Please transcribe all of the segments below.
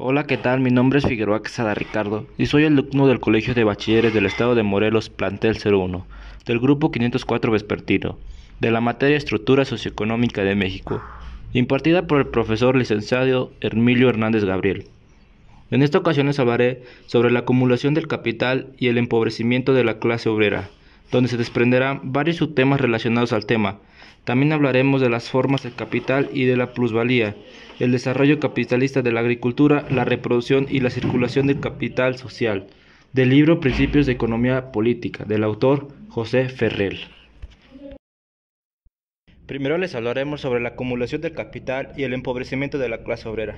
Hola, ¿qué tal? Mi nombre es Figueroa Quesada Ricardo y soy alumno del Colegio de Bachilleres del Estado de Morelos, plantel 01, del grupo 504 vespertino, de la materia Estructura Socioeconómica de México, impartida por el profesor licenciado Hermilio Hernández Gabriel. En esta ocasión les hablaré sobre la acumulación del capital y el empobrecimiento de la clase obrera, donde se desprenderán varios subtemas relacionados al tema. También hablaremos de las formas del capital y de la plusvalía, el desarrollo capitalista de la agricultura, la reproducción y la circulación del capital social, del libro Principios de Economía Política, del autor José Ferrell. Primero les hablaremos sobre la acumulación del capital y el empobrecimiento de la clase obrera.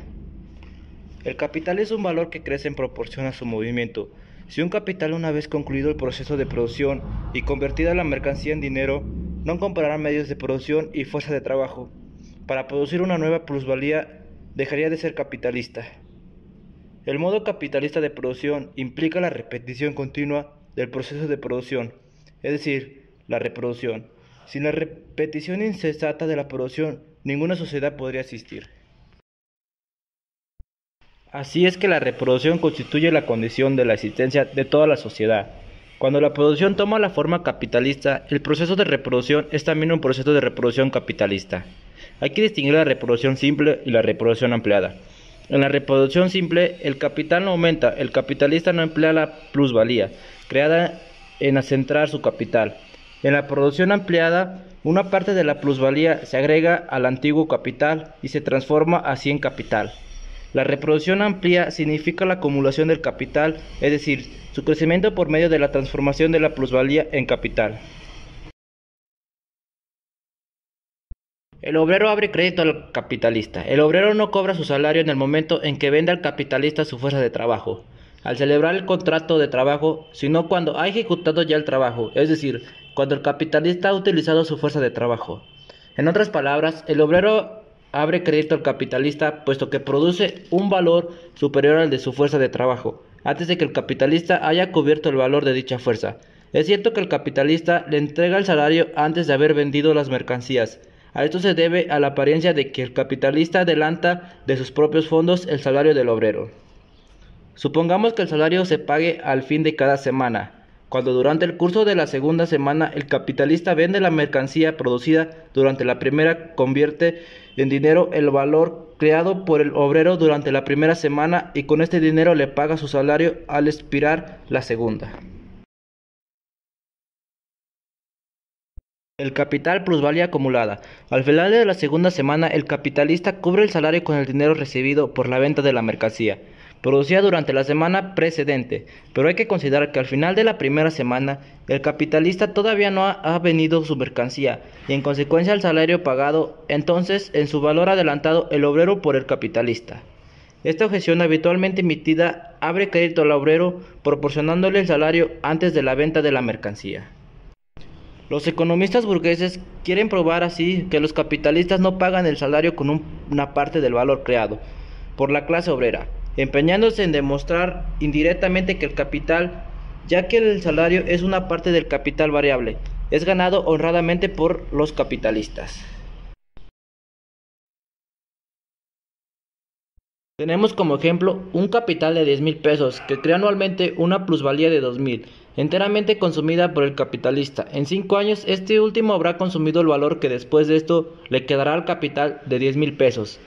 El capital es un valor que crece en proporción a su movimiento. Si un capital, una vez concluido el proceso de producción y convertida la mercancía en dinero, no comprará medios de producción y fuerza de trabajo. Para producir una nueva plusvalía, dejaría de ser capitalista. El modo capitalista de producción implica la repetición continua del proceso de producción, es decir, la reproducción. Sin la repetición incesante de la producción, ninguna sociedad podría existir. Así es que la reproducción constituye la condición de la existencia de toda la sociedad. Cuando la producción toma la forma capitalista, el proceso de reproducción es también un proceso de reproducción capitalista. Hay que distinguir la reproducción simple y la reproducción ampliada. En la reproducción simple, el capital no aumenta, el capitalista no emplea la plusvalía, creada en acentrar su capital. En la producción ampliada, una parte de la plusvalía se agrega al antiguo capital y se transforma así en capital. La reproducción amplia significa la acumulación del capital, es decir, su crecimiento por medio de la transformación de la plusvalía en capital. El obrero abre crédito al capitalista. El obrero no cobra su salario en el momento en que vende al capitalista su fuerza de trabajo, al celebrar el contrato de trabajo, sino cuando ha ejecutado ya el trabajo, es decir, cuando el capitalista ha utilizado su fuerza de trabajo. En otras palabras, el obrero abre crédito al capitalista puesto que produce un valor superior al de su fuerza de trabajo, antes de que el capitalista haya cubierto el valor de dicha fuerza. Es cierto que el capitalista le entrega el salario antes de haber vendido las mercancías. A esto se debe a la apariencia de que el capitalista adelanta de sus propios fondos el salario del obrero. Supongamos que el salario se pague al fin de cada semana, cuando durante el curso de la segunda semana el capitalista vende la mercancía producida durante la primera, convierte en dinero el valor creado por el obrero durante la primera semana y con este dinero le paga su salario al expirar la segunda. El capital plusvalía acumulada. Al final de la segunda semana, el capitalista cubre el salario con el dinero recibido por la venta de la mercancía, producida durante la semana precedente, pero hay que considerar que al final de la primera semana, el capitalista todavía no ha vendido su mercancía, y en consecuencia el salario pagado, entonces, en su valor adelantado, el obrero por el capitalista. Esta objeción habitualmente emitida abre crédito al obrero proporcionándole el salario antes de la venta de la mercancía. Los economistas burgueses quieren probar así que los capitalistas no pagan el salario con una parte del valor creado por la clase obrera, empeñándose en demostrar indirectamente que el capital, ya que el salario es una parte del capital variable, es ganado honradamente por los capitalistas. Tenemos como ejemplo un capital de 10,000 pesos que crea anualmente una plusvalía de 2,000, enteramente consumida por el capitalista. En 5 años este último habrá consumido el valor que después de esto le quedará al capital de 10,000 pesos.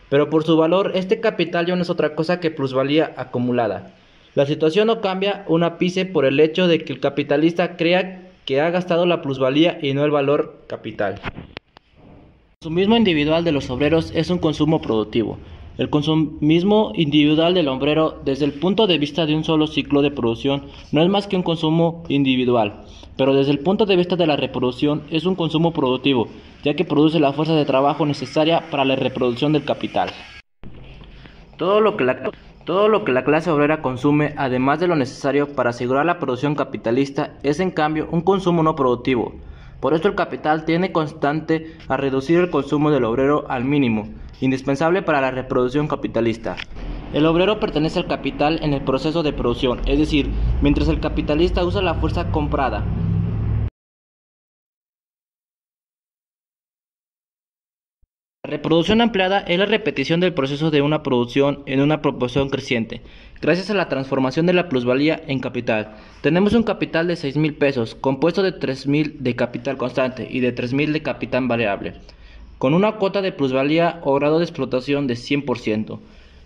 Pero por su valor este capital ya no es otra cosa que plusvalía acumulada. La situación no cambia un ápice por el hecho de que el capitalista crea que ha gastado la plusvalía y no el valor capital. El consumismo individual de los obreros es un consumo productivo. El consumismo individual del obrero, desde el punto de vista de un solo ciclo de producción, no es más que un consumo individual, pero desde el punto de vista de la reproducción es un consumo productivo, ya que produce la fuerza de trabajo necesaria para la reproducción del capital. Todo lo que la clase obrera consume, además de lo necesario para asegurar la producción capitalista, es en cambio un consumo no productivo. Por esto el capital tiende constante a reducir el consumo del obrero al mínimo, indispensable para la reproducción capitalista. El obrero pertenece al capital en el proceso de producción, es decir, mientras el capitalista usa la fuerza comprada. La reproducción ampliada es la repetición del proceso de una producción en una proporción creciente. Gracias a la transformación de la plusvalía en capital, tenemos un capital de 6,000 pesos, compuesto de 3,000 de capital constante y de 3,000 de capital variable, con una cuota de plusvalía o grado de explotación de 100%.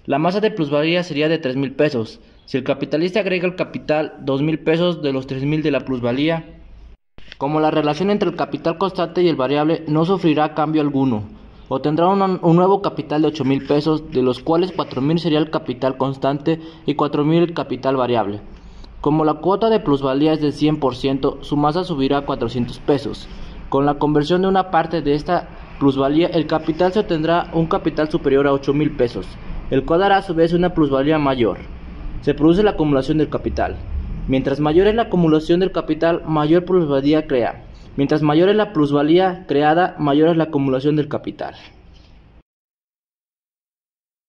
La masa de plusvalía sería de 3,000 pesos. Si el capitalista agrega al capital 2,000 pesos de los 3,000 de la plusvalía, como la relación entre el capital constante y el variable no sufrirá cambio alguno, obtendrá un nuevo capital de 8,000 pesos, de los cuales 4,000 sería el capital constante y 4,000 el capital variable. Como la cuota de plusvalía es del 100%, su masa subirá a 400 pesos. Con la conversión de una parte de esta plusvalía, el capital se obtendrá un capital superior a 8,000 pesos, el cual dará a su vez una plusvalía mayor. Se produce la acumulación del capital. Mientras mayor es la acumulación del capital, mayor plusvalía crea. Mientras mayor es la plusvalía creada, mayor es la acumulación del capital.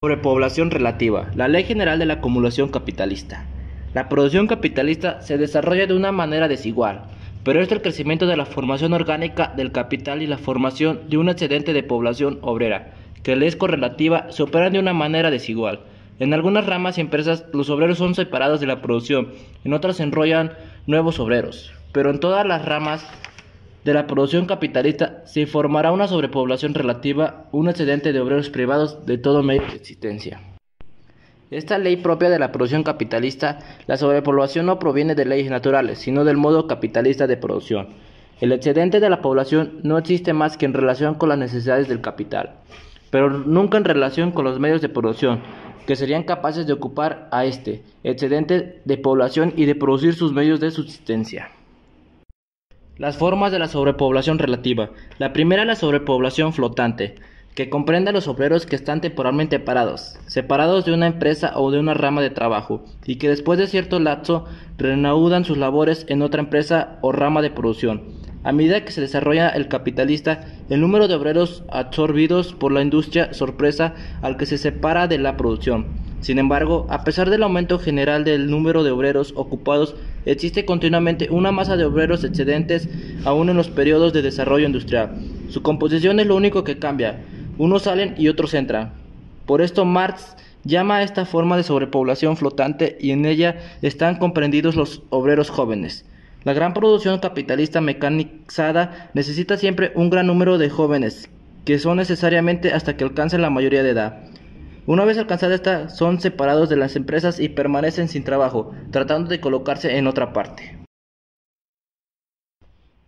Sobrepoblación relativa. La ley general de la acumulación capitalista. La producción capitalista se desarrolla de una manera desigual, pero es el crecimiento de la formación orgánica del capital y la formación de un excedente de población obrera, que le es correlativa, se operan de una manera desigual. En algunas ramas y empresas los obreros son separados de la producción, en otras se enrollan nuevos obreros, pero en todas las ramas de la producción capitalista se formará una sobrepoblación relativa, un excedente de obreros privados de todo medio de existencia. Esta ley propia de la producción capitalista, la sobrepoblación no proviene de leyes naturales, sino del modo capitalista de producción. El excedente de la población no existe más que en relación con las necesidades del capital, pero nunca en relación con los medios de producción, que serían capaces de ocupar a este excedente de población y de producir sus medios de subsistencia. Las formas de la sobrepoblación relativa. La primera es la sobrepoblación flotante, que comprende a los obreros que están temporalmente separados de una empresa o de una rama de trabajo, y que después de cierto lapso reanudan sus labores en otra empresa o rama de producción. A medida que se desarrolla el capitalista, el número de obreros absorbidos por la industria sorpresa al que se separa de la producción. Sin embargo, a pesar del aumento general del número de obreros ocupados, existe continuamente una masa de obreros excedentes aún en los periodos de desarrollo industrial. Su composición es lo único que cambia. Unos salen y otros entran. Por esto Marx llama a esta forma de sobrepoblación flotante y en ella están comprendidos los obreros jóvenes. La gran producción capitalista mecanizada necesita siempre un gran número de jóvenes, que son necesariamente hasta que alcancen la mayoría de edad. Una vez alcanzada esta, son separados de las empresas y permanecen sin trabajo, tratando de colocarse en otra parte.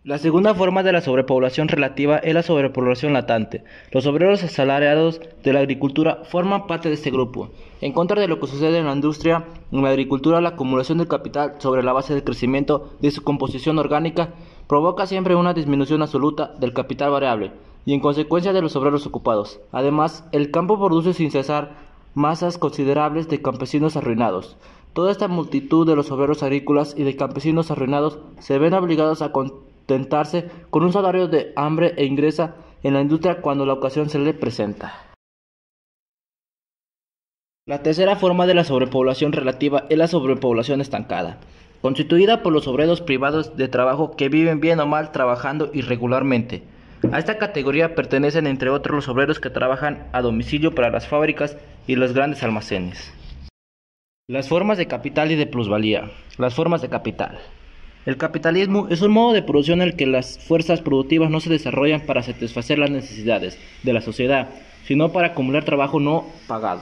La segunda forma de la sobrepoblación relativa es la sobrepoblación latente. Los obreros asalariados de la agricultura forman parte de este grupo. En contra de lo que sucede en la industria, en la agricultura la acumulación del capital sobre la base del crecimiento de su composición orgánica provoca siempre una disminución absoluta del capital variable y en consecuencia de los obreros ocupados. Además, el campo produce sin cesar masas considerables de campesinos arruinados. Toda esta multitud de los obreros agrícolas y de campesinos arruinados se ven obligados a contentarse con un salario de hambre e ingresa en la industria cuando la ocasión se le presenta. La tercera forma de la sobrepoblación relativa es la sobrepoblación estancada, constituida por los obreros privados de trabajo que viven bien o mal trabajando irregularmente. A esta categoría pertenecen entre otros los obreros que trabajan a domicilio para las fábricas y los grandes almacenes. Las formas de capital y de plusvalía. Las formas de capital. El capitalismo es un modo de producción en el que las fuerzas productivas no se desarrollan para satisfacer las necesidades de la sociedad, sino para acumular trabajo no pagado.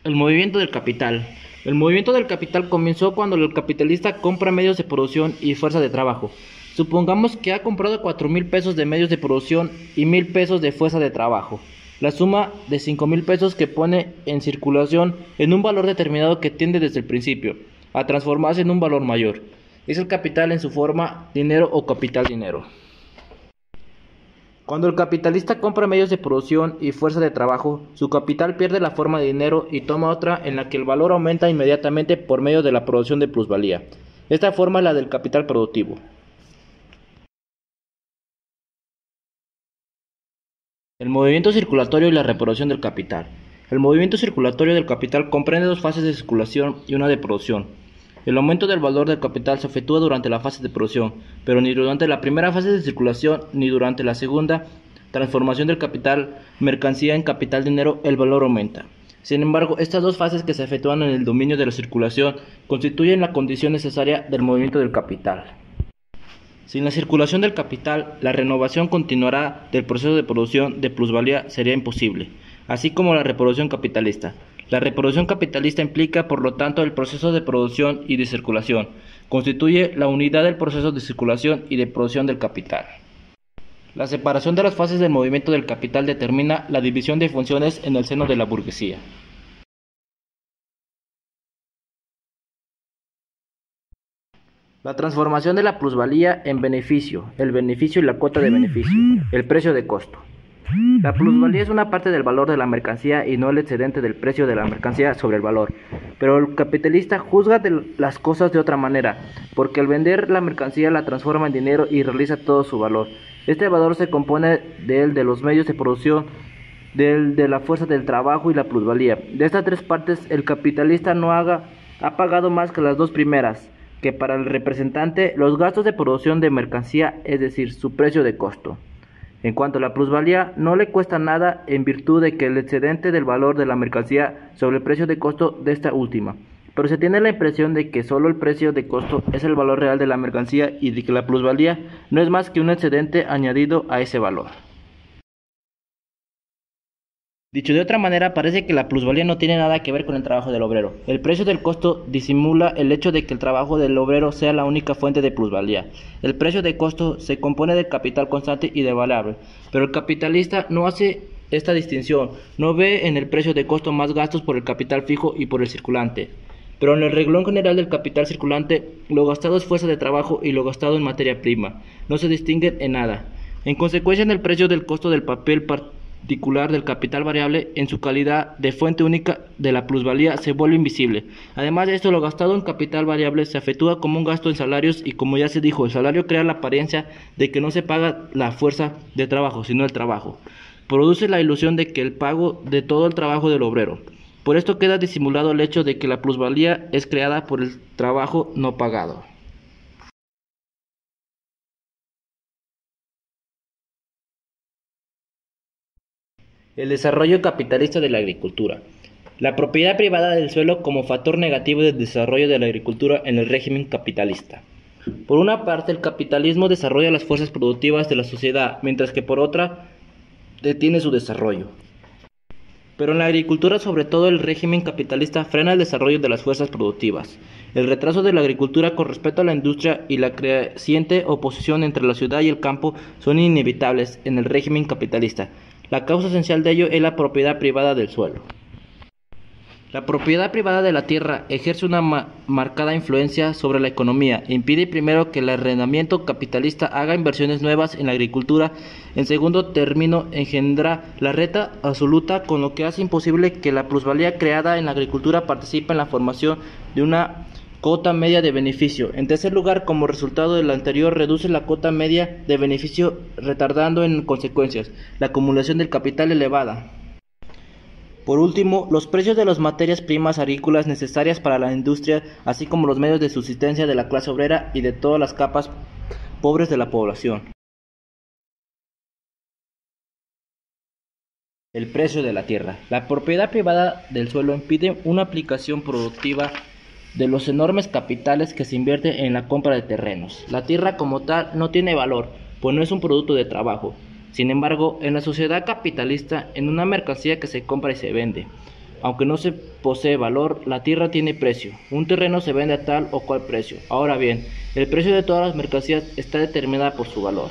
El movimiento del capital. El movimiento del capital comenzó cuando el capitalista compra medios de producción y fuerza de trabajo. Supongamos que ha comprado 4,000 pesos de medios de producción y 1,000 pesos de fuerza de trabajo. La suma de 5,000 pesos que pone en circulación en un valor determinado que tiende desde el principio a transformarse en un valor mayor. Es el capital en su forma dinero o capital dinero. Cuando el capitalista compra medios de producción y fuerza de trabajo, su capital pierde la forma de dinero y toma otra en la que el valor aumenta inmediatamente por medio de la producción de plusvalía. Esta forma es la del capital productivo. El movimiento circulatorio y la reproducción del capital. El movimiento circulatorio del capital comprende dos fases de circulación y una de producción. El aumento del valor del capital se efectúa durante la fase de producción, pero ni durante la primera fase de circulación ni durante la segunda, transformación del capital mercancía en capital dinero, el valor aumenta. Sin embargo, estas dos fases que se efectúan en el dominio de la circulación constituyen la condición necesaria del movimiento del capital. Sin la circulación del capital, la renovación continuará del proceso de producción de plusvalía sería imposible, así como la reproducción capitalista. La reproducción capitalista implica, por lo tanto, el proceso de producción y de circulación. Constituye la unidad del proceso de circulación y de producción del capital. La separación de las fases del movimiento del capital determina la división de funciones en el seno de la burguesía. La transformación de la plusvalía en beneficio, el beneficio y la cuota de beneficio, el precio de costo. La plusvalía es una parte del valor de la mercancía y no el excedente del precio de la mercancía sobre el valor. Pero el capitalista juzga las cosas de otra manera, porque al vender la mercancía la transforma en dinero y realiza todo su valor. Este valor se compone de los medios de producción, de la fuerza del trabajo y la plusvalía. De estas tres partes, el capitalista ha pagado más que las dos primeras, que para el representante los gastos de producción de mercancía, es decir, su precio de costo. En cuanto a la plusvalía, no le cuesta nada en virtud de que el excedente del valor de la mercancía sobre el precio de costo de esta última. Pero se tiene la impresión de que solo el precio de costo es el valor real de la mercancía y de que la plusvalía no es más que un excedente añadido a ese valor. Dicho de otra manera, parece que la plusvalía no tiene nada que ver con el trabajo del obrero. El precio del costo disimula el hecho de que el trabajo del obrero sea la única fuente de plusvalía. El precio de costo se compone del capital constante y de variable, pero el capitalista no hace esta distinción, no ve en el precio de costo más gastos por el capital fijo y por el circulante. Pero en el renglón general del capital circulante, lo gastado es fuerza de trabajo y lo gastado en materia prima no se distinguen en nada. En consecuencia, en el precio del costo del papel particular del capital variable, en su calidad de fuente única de la plusvalía, se vuelve invisible. Además de esto, lo gastado en capital variable se efectúa como un gasto en salarios y, como ya se dijo, el salario crea la apariencia de que no se paga la fuerza de trabajo, sino el trabajo. Produce la ilusión de que el pago de todo el trabajo del obrero. Por esto queda disimulado el hecho de que la plusvalía es creada por el trabajo no pagado. El desarrollo capitalista de la agricultura. La propiedad privada del suelo como factor negativo del desarrollo de la agricultura en el régimen capitalista. Por una parte, el capitalismo desarrolla las fuerzas productivas de la sociedad, mientras que por otra, detiene su desarrollo. Pero en la agricultura, sobre todo, el régimen capitalista frena el desarrollo de las fuerzas productivas. El retraso de la agricultura con respecto a la industria y la creciente oposición entre la ciudad y el campo son inevitables en el régimen capitalista. La causa esencial de ello es la propiedad privada del suelo. La propiedad privada de la tierra ejerce una marcada influencia sobre la economía. Impide primero que el arrendamiento capitalista haga inversiones nuevas en la agricultura. En segundo término, engendra la renta absoluta, con lo que hace imposible que la plusvalía creada en la agricultura participe en la formación de una cuota media de beneficio. En tercer lugar, como resultado del anterior, reduce la cuota media de beneficio, retardando en consecuencias la acumulación del capital elevada. Por último, los precios de las materias primas agrícolas necesarias para la industria, así como los medios de subsistencia de la clase obrera y de todas las capas pobres de la población. El precio de la tierra. La propiedad privada del suelo impide una aplicación productiva de los enormes capitales que se invierten en la compra de terrenos. La tierra como tal no tiene valor, pues no es un producto de trabajo. Sin embargo, en la sociedad capitalista, en una mercancía que se compra y se vende, aunque no se posee valor, la tierra tiene precio. Un terreno se vende a tal o cual precio. Ahora bien, el precio de todas las mercancías está determinado por su valor.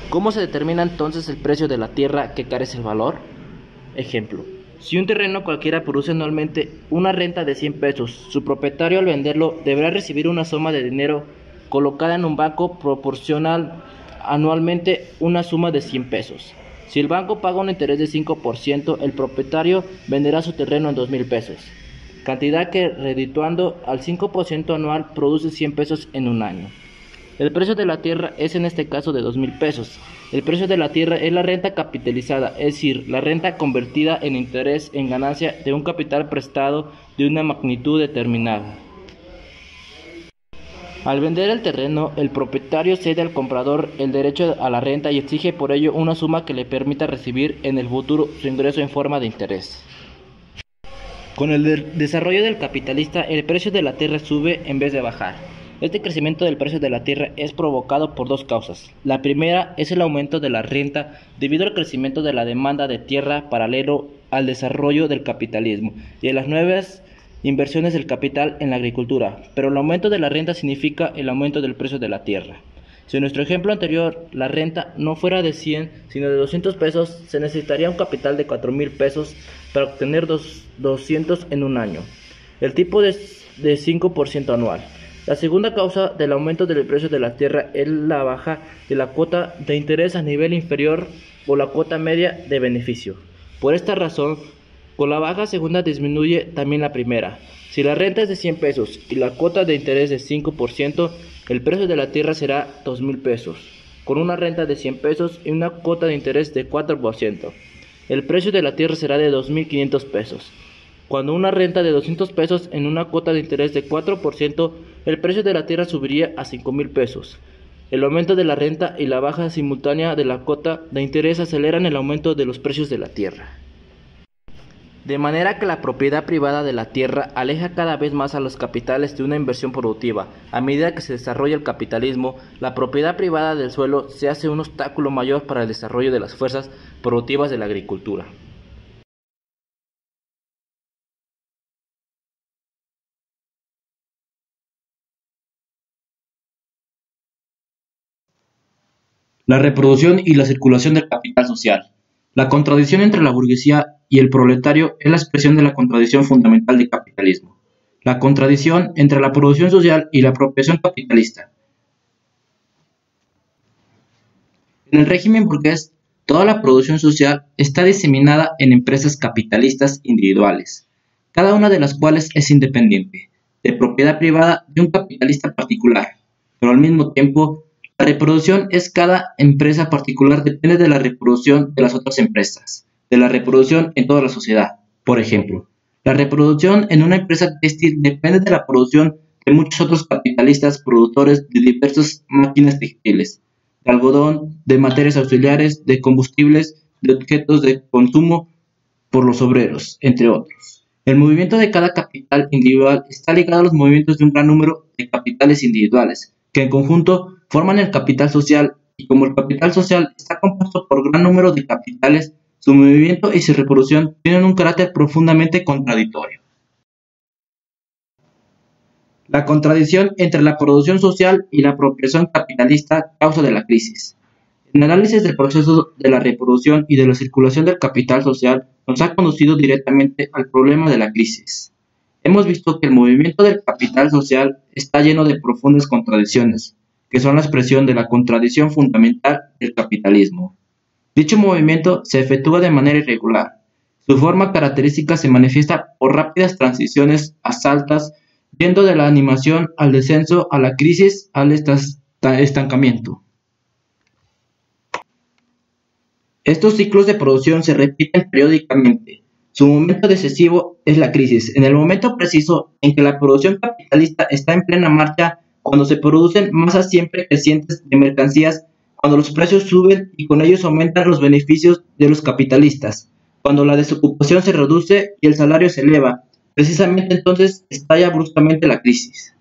¿Cómo se determina entonces el precio de la tierra que carece el valor? Ejemplo: si un terreno cualquiera produce anualmente una renta de 100 pesos, su propietario al venderlo deberá recibir una suma de dinero colocada en un banco proporcional anualmente una suma de 100 pesos. Si el banco paga un interés de 5%, el propietario venderá su terreno en 2,000 pesos, cantidad que, redituando al 5% anual, produce 100 pesos en un año. El precio de la tierra es en este caso de 2,000 pesos. El precio de la tierra es la renta capitalizada, es decir, la renta convertida en interés en ganancia de un capital prestado de una magnitud determinada. Al vender el terreno, el propietario cede al comprador el derecho a la renta y exige por ello una suma que le permita recibir en el futuro su ingreso en forma de interés. Con el desarrollo del capitalista, el precio de la tierra sube en vez de bajar. Este crecimiento del precio de la tierra es provocado por dos causas. La primera es el aumento de la renta debido al crecimiento de la demanda de tierra paralelo al desarrollo del capitalismo y de las nuevas inversiones del capital en la agricultura, pero el aumento de la renta significa el aumento del precio de la tierra. Si en nuestro ejemplo anterior la renta no fuera de 100 sino de 200 pesos, se necesitaría un capital de 4,000 pesos para obtener 200 en un año. El tipo de 5% anual. La segunda causa del aumento del precio de la tierra es la baja de la cuota de interés a nivel inferior o la cuota media de beneficio. Por esta razón, con la baja segunda disminuye también la primera. Si la renta es de 100 pesos y la cuota de interés de 5%, el precio de la tierra será 2,000 pesos, con una renta de 100 pesos y una cuota de interés de 4%. El precio de la tierra será de 2,500 pesos. Cuando una renta de 200 pesos en una cuota de interés de 4%, el precio de la tierra subiría a 5,000 pesos. El aumento de la renta y la baja simultánea de la cuota de interés aceleran el aumento de los precios de la tierra. De manera que la propiedad privada de la tierra aleja cada vez más a los capitales de una inversión productiva. A medida que se desarrolla el capitalismo, la propiedad privada del suelo se hace un obstáculo mayor para el desarrollo de las fuerzas productivas de la agricultura. La reproducción y la circulación del capital social. La contradicción entre la burguesía y el proletario es la expresión de la contradicción fundamental del capitalismo. La contradicción entre la producción social y la apropiación capitalista. En el régimen burgués, toda la producción social está diseminada en empresas capitalistas individuales, cada una de las cuales es independiente, de propiedad privada de un capitalista particular, pero al mismo tiempo, la reproducción es cada empresa particular depende de la reproducción de las otras empresas, de la reproducción en toda la sociedad. Por ejemplo, la reproducción en una empresa textil depende de la producción de muchos otros capitalistas productores de diversas máquinas textiles, de algodón, de materias auxiliares, de combustibles, de objetos de consumo por los obreros, entre otros. El movimiento de cada capital individual está ligado a los movimientos de un gran número de capitales individuales, que en conjunto forman el capital social, y como el capital social está compuesto por gran número de capitales, su movimiento y su reproducción tienen un carácter profundamente contradictorio. La contradicción entre la producción social y la apropiación capitalista causa de la crisis. El análisis del proceso de la reproducción y de la circulación del capital social nos ha conducido directamente al problema de la crisis. Hemos visto que el movimiento del capital social está lleno de profundas contradicciones, que son la expresión de la contradicción fundamental del capitalismo. Dicho movimiento se efectúa de manera irregular. Su forma característica se manifiesta por rápidas transiciones asaltas, yendo de la animación al descenso, a la crisis, al estancamiento. Estos ciclos de producción se repiten periódicamente. Su momento decisivo es la crisis, en el momento preciso en que la producción capitalista está en plena marcha, cuando se producen masas siempre crecientes de mercancías, cuando los precios suben y con ellos aumentan los beneficios de los capitalistas, cuando la desocupación se reduce y el salario se eleva. Precisamente entonces estalla bruscamente la crisis.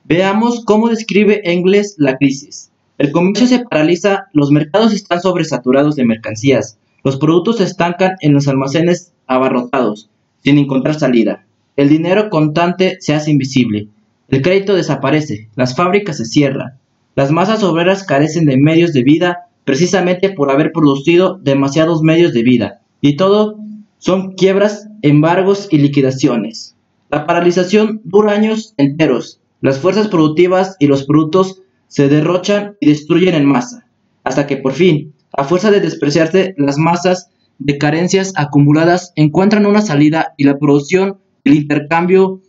Veamos cómo describe Engels la crisis. El comercio se paraliza, los mercados están sobresaturados de mercancías, los productos se estancan en los almacenes abarrotados, sin encontrar salida. El dinero contante se hace invisible, el crédito desaparece, las fábricas se cierran, las masas obreras carecen de medios de vida precisamente por haber producido demasiados medios de vida, y todo son quiebras, embargos y liquidaciones. La paralización dura años enteros, las fuerzas productivas y los productos se derrochan y destruyen en masa, hasta que por fin, a fuerza de despreciarse las masas de carencias acumuladas, encuentran una salida y la producción y el intercambio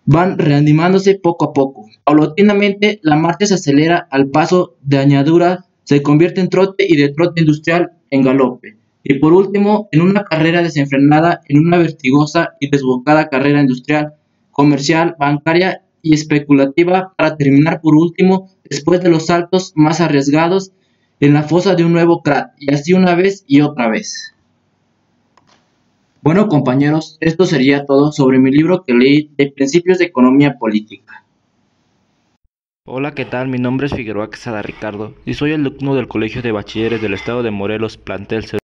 van reanimándose poco a poco. Paulatinamente, la marcha se acelera al paso de añadidura, se convierte en trote y de trote industrial en galope. Y por último, en una carrera desenfrenada, en una vertigosa y desbocada carrera industrial comercial, bancaria y especulativa para terminar por último, después de los saltos más arriesgados, en la fosa de un nuevo crack, y así una vez y otra vez. Bueno, compañeros, esto sería todo sobre mi libro que leí de Principios de Economía Política. Hola, ¿qué tal? Mi nombre es Figueroa Quesada Ricardo y soy alumno del Colegio de Bachilleres del Estado de Morelos, plantel